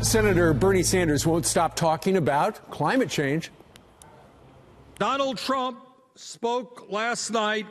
Senator Bernie Sanders won't stop talking about climate change. Donald Trump spoke last night,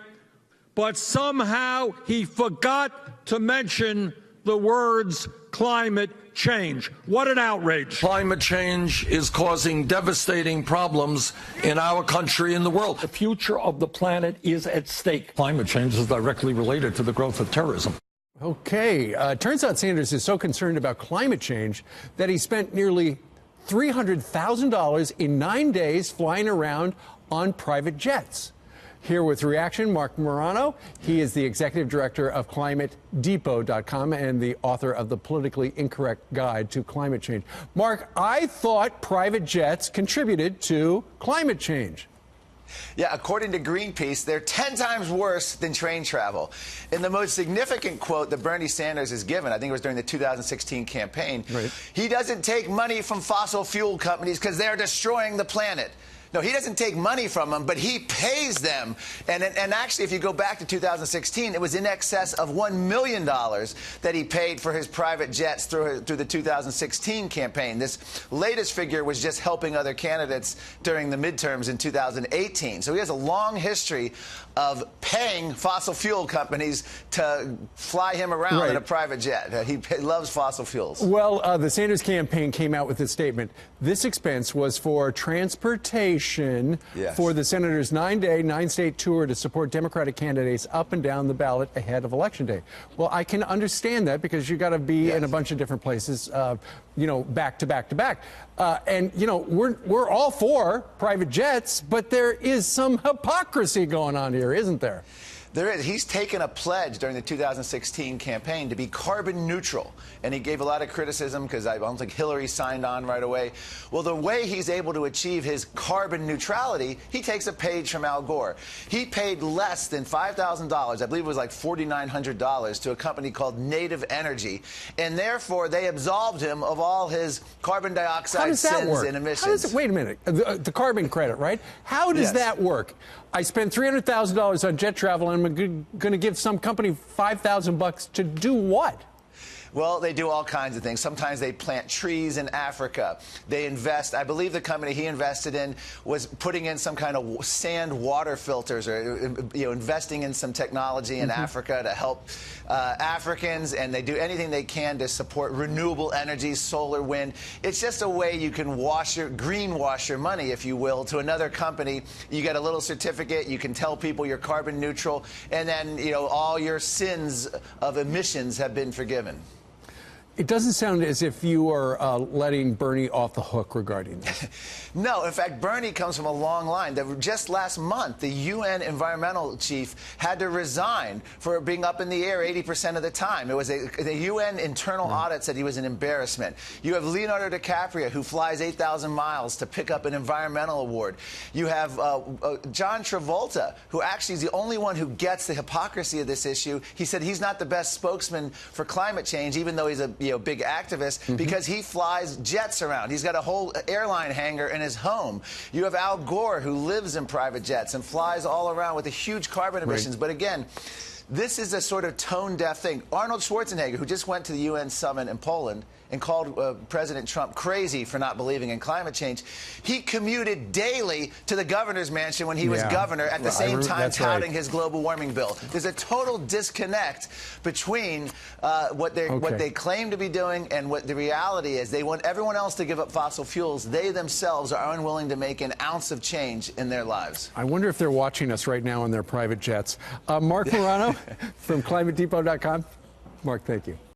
but somehow he forgot to mention the words climate change. What an outrage. Climate change is causing devastating problems in our country and the world. The future of the planet is at stake. Climate change is directly related to the growth of terrorism. Okay, turns out Sanders is so concerned about climate change that he spent nearly $300,000 in 9 days flying around on private jets. Here with reaction, Marc Morano. He is the executive director of ClimateDepot.com and the author of the Politically Incorrect Guide to Climate Change. Marc, I thought private jets contributed to climate change. Yeah, according to Greenpeace, they're 10 times worse than train travel. In the most significant quote that Bernie Sanders has given, I think it was during the 2016 campaign, he doesn't take money from fossil fuel companies because they're destroying the planet. No, he doesn't take money from them, but he pays them. And actually, if you go back to 2016, it was in excess of $1 million that he paid for his private jets through the 2016 campaign. This latest figure was just helping other candidates during the midterms in 2018. So he has a long history of paying fossil fuel companies to fly him around in a private jet. He loves fossil fuels. Well, the Sanders campaign came out with a statement. This expense was for transportation for the senator's 9-day, 9-state tour to support Democratic candidates up and down the ballot ahead of Election Day. Well, I can understand that because you got to be in a bunch of different places, you know, back to back to back. And, you know, we're all for private jets, but there is some hypocrisy going on here, isn't there? There is. He's taken a pledge during the 2016 campaign to be carbon neutral, and he gave a lot of criticism because I don't think Hillary signed on right away. Well, the way he's able to achieve his carbon neutrality, he takes a page from Al Gore. He paid less than $5,000, I believe it was like $4,900, to a company called Native Energy, and therefore they absolved him of all his carbon dioxide sins and emissions. Wait a minute. The carbon credit, right? How does that work? I spent $300,000 on jet travel, and I'm going to give some company $5,000 to do what? Well, they do all kinds of things. Sometimes they plant trees in Africa. They invest. I believe the company he invested in was putting in some kind of sand water filters, or investing in some technology in Africa to help Africans, and they do anything they can to support renewable energy, solar, wind. It's just a way you can greenwash your money, if you will, to another company. You get a little certificate. You can tell people you're carbon neutral, and then all your sins of emissions have been forgiven. It doesn't sound as if you are letting Bernie off the hook regarding this. No, in fact, Bernie comes from a long line. Just last month, the UN environmental chief had to resign for being up in the air 80% of the time. It was the UN internal audit said he was an embarrassment. You have Leonardo DiCaprio, who flies 8,000 miles to pick up an environmental award. You have John Travolta, who actually is the only one who gets the hypocrisy of this issue. He said he's not the best spokesman for climate change, even though he's a big activist, because he flies jets around. He's got a whole airline hangar in his home. You have Al Gore, who lives in private jets and flies all around with the huge carbon emissions. But again, this is a sort of tone-deaf thing. Arnold Schwarzenegger, who just went to the UN summit in Poland and called President Trump crazy for not believing in climate change, he commuted daily to the governor's mansion when he was governor, at the same time touting his global warming bill. There's a total disconnect between what they claim to be doing and what the reality is. They want everyone else to give up fossil fuels. They themselves are unwilling to make an ounce of change in their lives. I wonder if they're watching us right now in their private jets. Marc Morano from ClimateDepot.com. Marc, thank you.